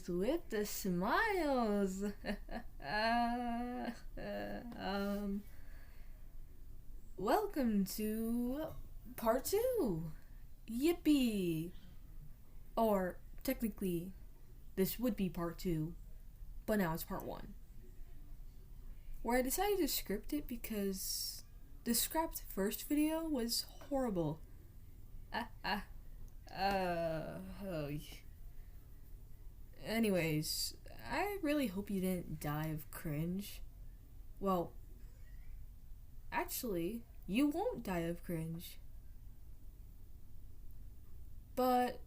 smiles with the smiles. Welcome to part 2. Yippee! Or technically, this would be part 2, but now it's part 1. Where I decided to script it because the scrapped first video was horrible. Anyways, I really hope you didn't die of cringe. Well, actually, you won't die of cringe. But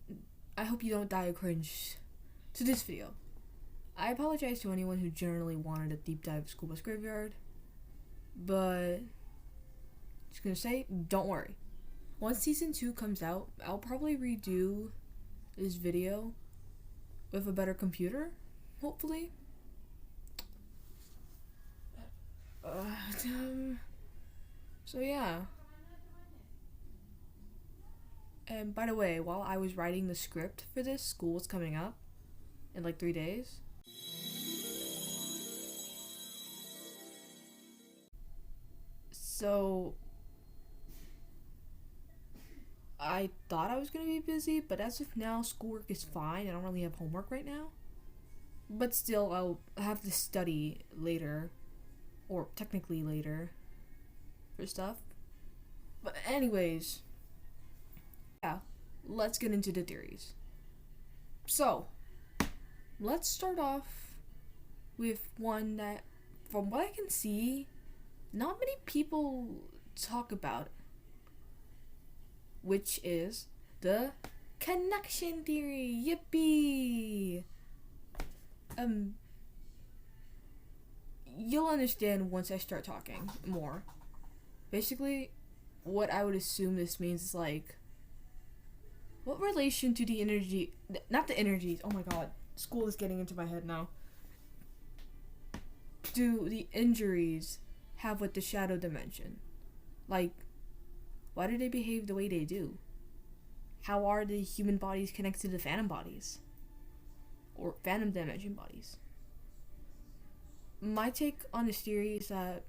I hope you don't die of cringe to this video. I apologize to anyone who generally wanted a deep dive of School Bus Graveyard, but just gonna say, don't worry. Once season 2 comes out, I'll probably redo this video with a better computer, hopefully. So yeah. And by the way, while I was writing the script for this, school was coming up in like 3 days. So I thought I was gonna be busy, but as of now, schoolwork is fine. I don't really have homework right now. But still, I'll have to study later, or technically later, for stuff. But anyways, yeah, let's get into the theories. So, let's start off with one that, from what I can see, not many people talk about, which is the connection theory. Yippee! You'll understand once I start talking more. Basically, what I would assume this means is like, what relation to the energy, not the energies, oh my god, school is getting into my head now. Do the injuries have with the shadow dimension? Like, why do they behave the way they do? How are the human bodies connected to the phantom bodies? Or phantom dimension bodies? My take on this theory is that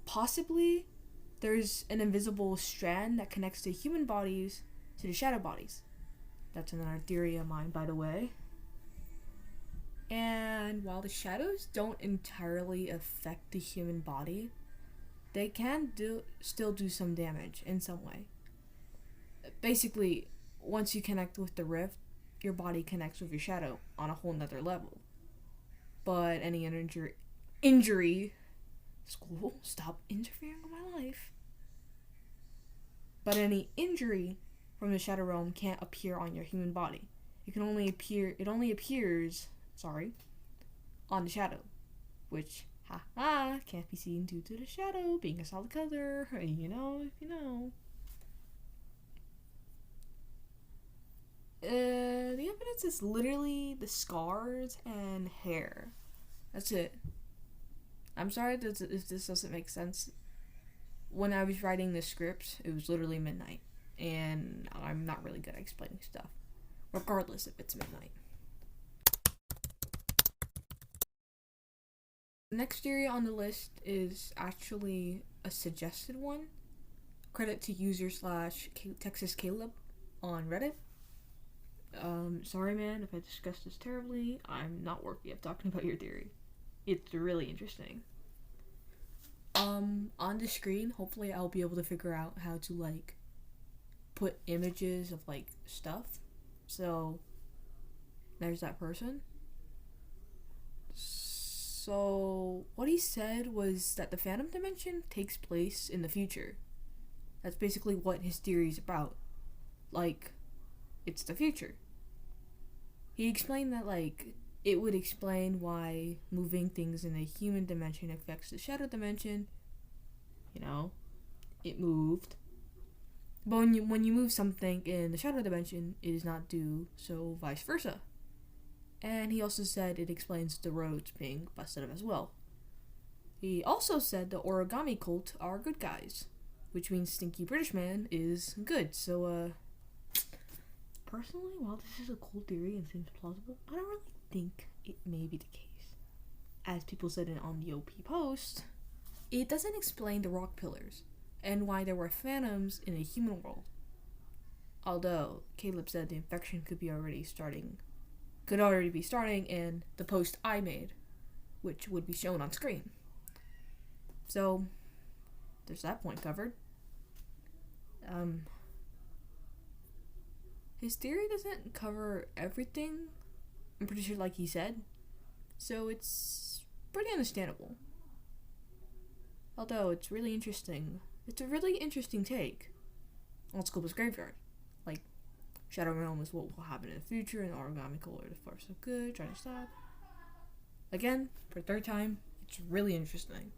possibly there's an invisible strand that connects the human bodies to the shadow bodies. That's another theory of mine, by the way. And while the shadows don't entirely affect the human body, they can still do some damage in some way. Basically, once you connect with the rift, your body connects with your shadow on a whole nother level. But any injury, school, stop interfering with my life. But any injury from the shadow realm can't appear on your human body. It only appears on the shadow, which can't be seen due to the shadow being a solid color, you know, if you know. The evidence is literally the scars and hair. That's it. I'm sorry if this doesn't make sense. When I was writing the script, it was literally midnight, and I'm not really good at explaining stuff, regardless if it's midnight. The next theory on the list is actually a suggested one. Credit to user /TexasCaleb on Reddit. Sorry man if I discussed this terribly. I'm not worthy of talking about your theory. It's really interesting. On the screen, hopefully I'll be able to figure out how to like put images of like stuff. So there's that person. So what he said was that the phantom dimension takes place in the future. That's basically what his theory is about. Like, it's the future. He explained that like it would explain why moving things in the human dimension affects the shadow dimension. You know, it moved. But when you move something in the shadow dimension, it is not due, so vice versa. And he also said it explains the roads being busted up as well. He also said the origami cult are good guys, which means Stinky British Man is good. So, Personally, while this is a cool theory and seems plausible, I don't really think it may be the case. As people said on the OP post, it doesn't explain the rock pillars and why there were phantoms in a human world. Although Caleb said the infection could already be starting in the post I made, which would be shown on screen. So there's that point covered. His theory doesn't cover everything, I'm pretty sure, like he said, so it's pretty understandable. Although it's really interesting. It's a really interesting take on Scopa's graveyard. Like, Shadow Realm is what will happen in the future, and Origami Color the force of good, trying to stop. Again, for the third time, it's really interesting.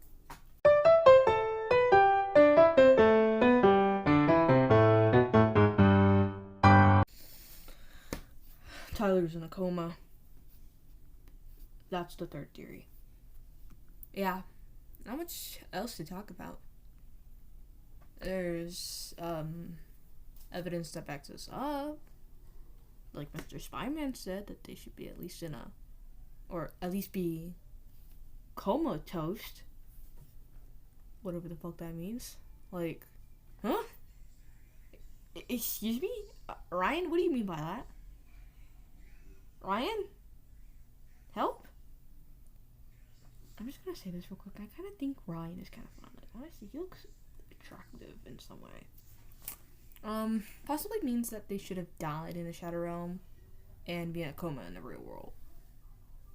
Tyler's in a coma. That's the third theory. Yeah, not much else to talk about. There's evidence that backs us up. Like Mr. Spyman said, that they should be at least be comatose. Whatever the fuck that means. Like, huh? Excuse me? Ryan, what do you mean by that? Ryan? Help? I'm just gonna say this real quick. I kind of think Ryan is kind of fun. Like, honestly, he looks attractive in some way. Possibly means that they should have died in the Shadow Realm and be in a coma in the real world.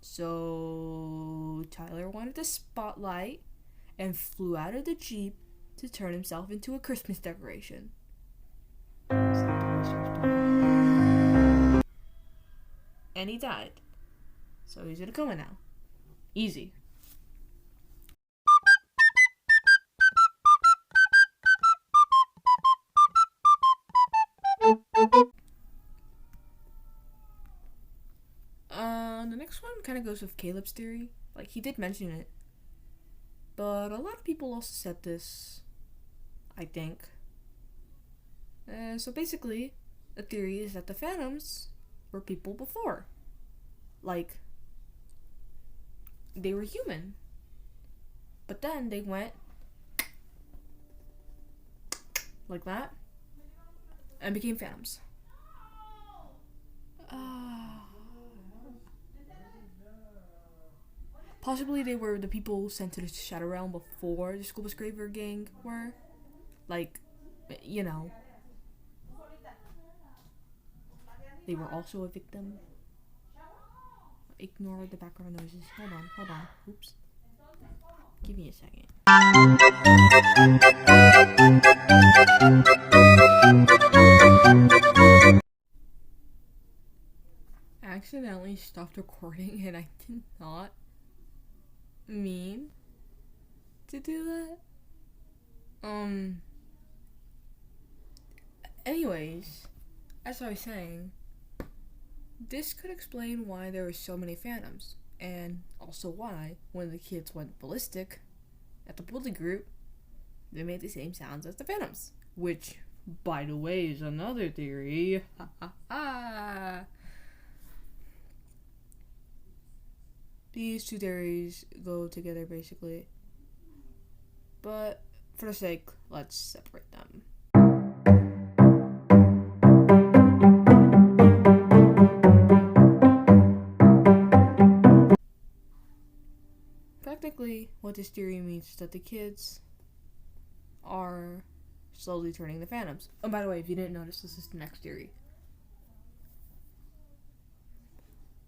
So Tyler wanted the spotlight and flew out of the Jeep to turn himself into a Christmas decoration. And he died. So he's in a coma now. Easy. The next one kind of goes with Caleb's theory. Like, he did mention it. But a lot of people also said this, I think. So basically, the theory is that the Phantoms were people before. Like, they were human. But then they went like that and became Phantoms. Possibly they were the people sent to the Shadow Realm before the Scuba's Graveyard Gang were. Like, you know. They were also a victim. Ignore the background noises. Hold on. Oops. Give me a second. I accidentally stopped recording and I did not mean to do that. Anyways, as I was saying, this could explain why there were so many Phantoms, and also why, when the kids went ballistic at the bully group, they made the same sounds as the Phantoms. Which, by the way, is another theory. These two theories go together, basically. But, for the sake, let's separate them. Technically, what this theory means is that the kids are slowly turning the Phantoms. Oh, by the way, if you didn't notice, this is the next theory.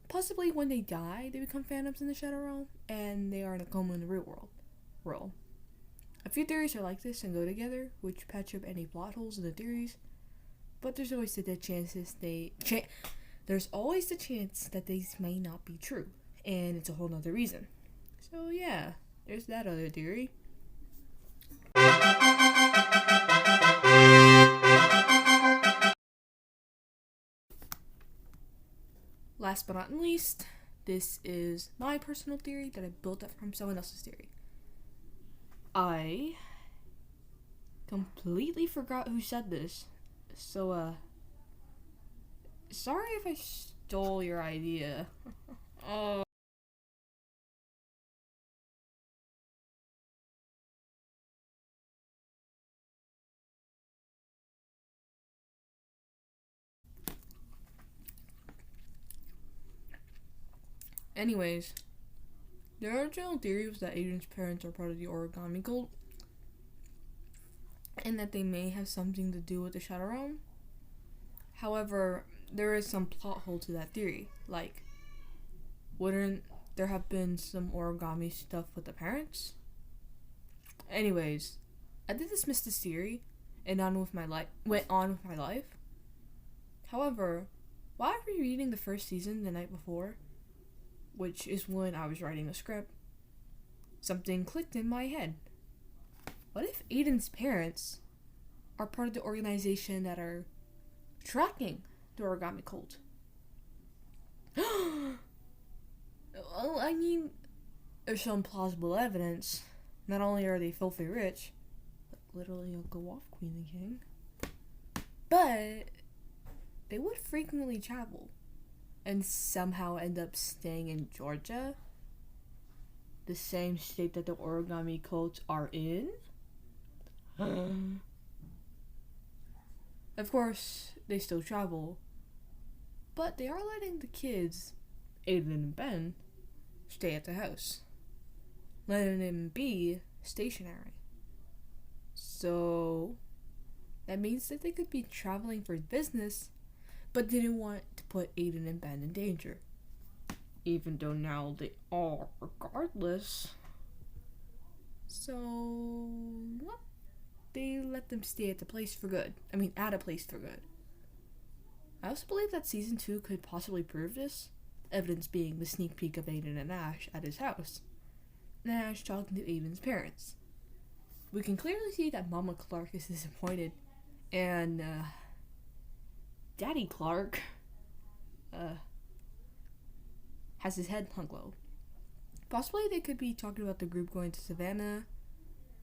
Possibly when they die, they become Phantoms in the Shadow Realm, and they are in a coma in the real world. A few theories are like this and go together, which patch up any plot holes in the theories, but there's always the chance that these may not be true, and it's a whole nother reason. So yeah, there's that other theory. Last but not least, this is my personal theory that I built up from someone else's theory. I completely forgot who said this, so Sorry if I stole your idea. Oh. Anyways, the original theory was that Aiden's parents are part of the origami cult, and that they may have something to do with the Shadow Realm. However, there is some plot hole to that theory. Like, wouldn't there have been some origami stuff with the parents? Anyways, I did dismiss this theory and went on with my life. However, while rereading the first season the night before, which is when I was writing the script, something clicked in my head. What if Aiden's parents are part of the organization that are tracking the origami cult? Well, I mean, there's some plausible evidence. Not only are they filthy rich, but literally a go off Queen and King, but they would frequently travel and somehow end up staying in Georgia, the same state that the origami cults are in. Of course, they still travel, but they are letting the kids, Aiden and Ben, stay at the house, letting them be stationary. So that means that they could be traveling for business, but didn't want to put Aiden and Ben in danger, even though now they are regardless. So they let them stay at a place for good. I also believe that season 2 could possibly prove this, evidence being the sneak peek of Aiden and Ash at his house, and Ash talking to Aiden's parents. We can clearly see that Mama Clark is disappointed, and Daddy Clark has his head hung low. Possibly they could be talking about the group going to Savannah,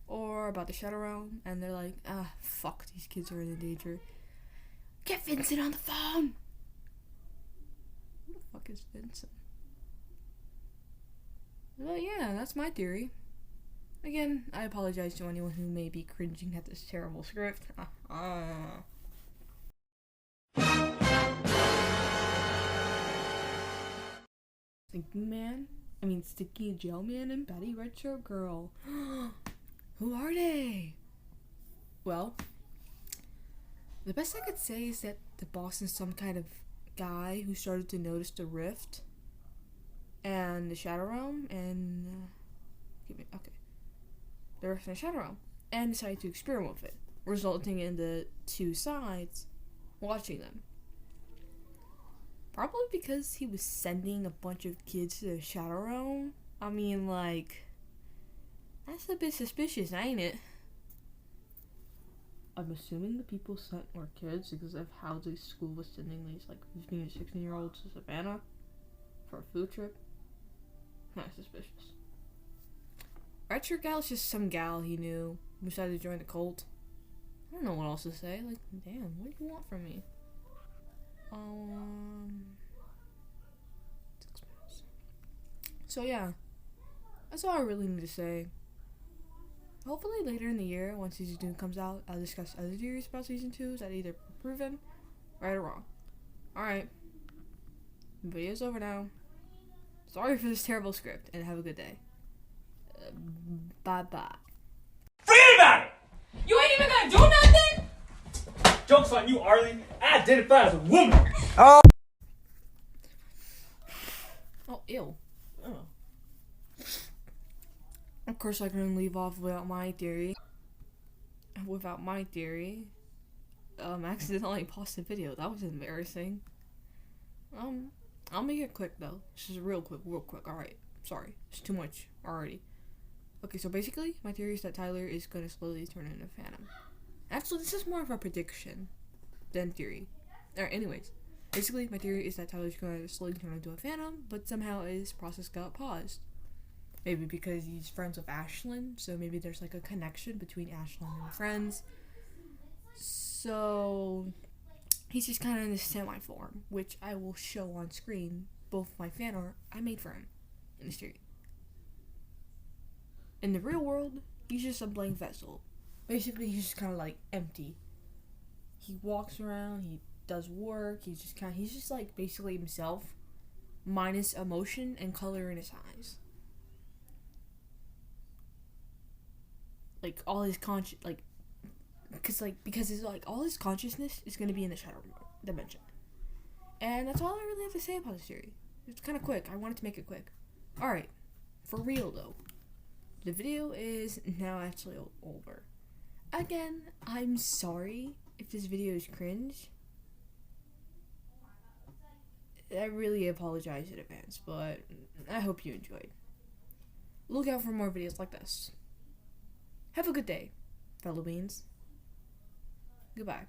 or about the Shadow Realm, and they're like, fuck, these kids are in danger. Get Vincent on the phone! Who the fuck is Vincent? Well, yeah, that's my theory. Again, I apologize to anyone who may be cringing at this terrible script. Sticky Gel Man and Betty Red Shirt Girl. Who are they? Well, the best I could say is that the boss is some kind of guy who started to notice the rift and the Shadow Realm and the rift and the Shadow Realm, and decided to experiment with it, resulting in the two sides watching them. Probably because he was sending a bunch of kids to the Shadow Realm. That's a bit suspicious, ain't it? I'm assuming the people sent were kids because of how the school was sending these 15 to 16-year-olds to Savannah for a food trip. Not suspicious. Red Shirt Gal is just some gal he knew who decided to join the cult. I don't know what else to say. Damn, what do you want from me? 6 minutes. So yeah, that's all I really need to say. Hopefully later in the year, once season 2 comes out, I'll discuss other theories about season 2 that either proven right or wrong. Alright, the video's over now. Sorry for this terrible script, and have a good day. Bye bye. Forget about it! You ain't even gonna do nothing? Joke's on you, Arlie. I identify as a woman. Oh, ew. Oh. Of course, I couldn't leave off without my theory. Accidentally paused the video. That was embarrassing. I'll make it quick though. This is real quick. Alright. Sorry. It's too much already. Okay, so basically, my theory is that Tyler is gonna slowly turn into Phantom. Actually, this is more of a prediction than theory. Alright, anyways. Basically, my theory is that Tyler's gonna slowly turn into a Phantom, but somehow his process got paused. Maybe because he's friends with Ashlyn, so maybe there's a connection between Ashlyn and her friends. So, he's just kind of in this semi-form, which I will show on screen. Both my fan art I made for him in the series. In the real world, he's just a blank vessel. Basically, he's just kind of like empty. He walks around, he does work, he's just like basically himself, minus emotion and color in his eyes. Like all his because his like all his consciousness is gonna be in the shadow dimension. And that's all I really have to say about the series. It's kind of quick. I wanted to make it quick. All right, for real though, the video is now actually over. Again, I'm sorry if this video is cringe. I really apologize in advance, but I hope you enjoyed. Look out for more videos like this. Have a good day, fellow beans. Goodbye.